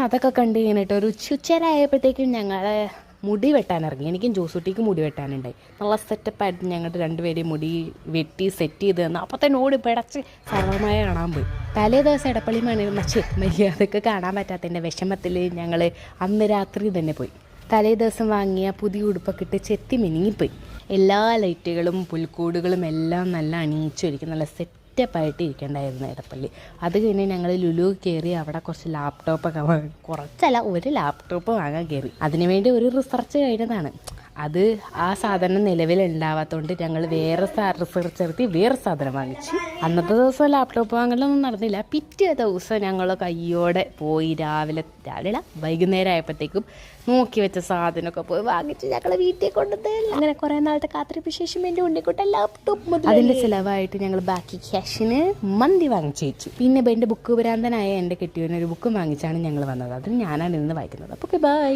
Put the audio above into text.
അതൊക്കെ കണ്ട് കഴിഞ്ഞിട്ട് ഒരു ഉച്ചരായപ്പോഴത്തേക്കും ഞങ്ങൾ മുടി വെട്ടാനിറങ്ങി. എനിക്കും ജോസൂട്ടിക്ക് മുടി വെട്ടാനുണ്ടായി. നല്ല സെറ്റപ്പായിട്ട് ഞങ്ങളുടെ രണ്ടുപേരെയും മുടി വെട്ടി സെറ്റ് ചെയ്ത് തന്നു. അപ്പോൾ തന്നെ ഓടി പിടച്ച് സർവമായ കാണാൻ പോയി. തലേ ദിവസം എടപ്പള്ളി മര്യാദക്ക് കാണാൻ പറ്റാത്തതിൻ്റെ വിഷമത്തിൽ ഞങ്ങൾ അന്ന് രാത്രി തന്നെ പോയി. തലേ ദിവസം വാങ്ങിയ പുതിയ ഉടുപ്പൊക്കെ ഇട്ട് ചെത്തി മിനുങ്ങിപ്പോയി. എല്ലാ ലൈറ്റുകളും പുൽക്കൂടുകളും എല്ലാം നല്ല അണിയിച്ചൊരിക്കും. നല്ല സെറ്റപ്പായിട്ട് ഇരിക്കേണ്ടായിരുന്നു എടപ്പള്ളി. അത് കഴിഞ്ഞ് ഞങ്ങൾ ലുലു കയറി. അവിടെ കുറച്ച് ലാപ്ടോപ്പൊക്കെ കുറച്ചല്ല, ഒരു ലാപ്ടോപ്പ് വാങ്ങാൻ കയറി. അതിനുവേണ്ടി ഒരു റിസർച്ച് കഴിഞ്ഞതാണ്. അത് ആ സാധനം നിലവിലുണ്ടാവാത്തതുകൊണ്ട് ഞങ്ങൾ വേറെ റിസർച്ച് നടത്തി വേറെ സാധനം വാങ്ങിച്ചു. അന്നത്തെ ദിവസം ലാപ്ടോപ്പ് വാങ്ങലൊന്നും നടന്നില്ല. പിറ്റേ ദിവസം ഞങ്ങൾ കയ്യോടെ പോയി രാവിലെ വൈകുന്നേരം ആയപ്പോഴത്തേക്കും നോക്കി വെച്ച സാധനമൊക്കെ പോയി വാങ്ങിച്ച് ഞങ്ങൾ വീട്ടിൽ കൊണ്ടുതരും. അങ്ങനെ കുറേ നാളത്തെ കാത്തിരിപ്പ് ശേഷം എൻ്റെ ഉണ്ണിക്കുട്ടൻ ലാപ്ടോപ്പ് മുതൽ അതിൻ്റെ ചിലവായിട്ട് ഞങ്ങൾ ബാക്കി ക്യാഷിന് മന്തി വാങ്ങിച്ചു വെച്ചു. പിന്നെ എൻ്റെ ബുക്ക് ഭ്രാന്തനായ എൻ്റെ കെട്ടിയവനൊരു ബുക്കും വാങ്ങിച്ചാണ് ഞങ്ങൾ വന്നത്. അത് ഞാനാണ് ഇന്ന് വായിക്കുന്നത്. അപ്പോൾ ബൈ.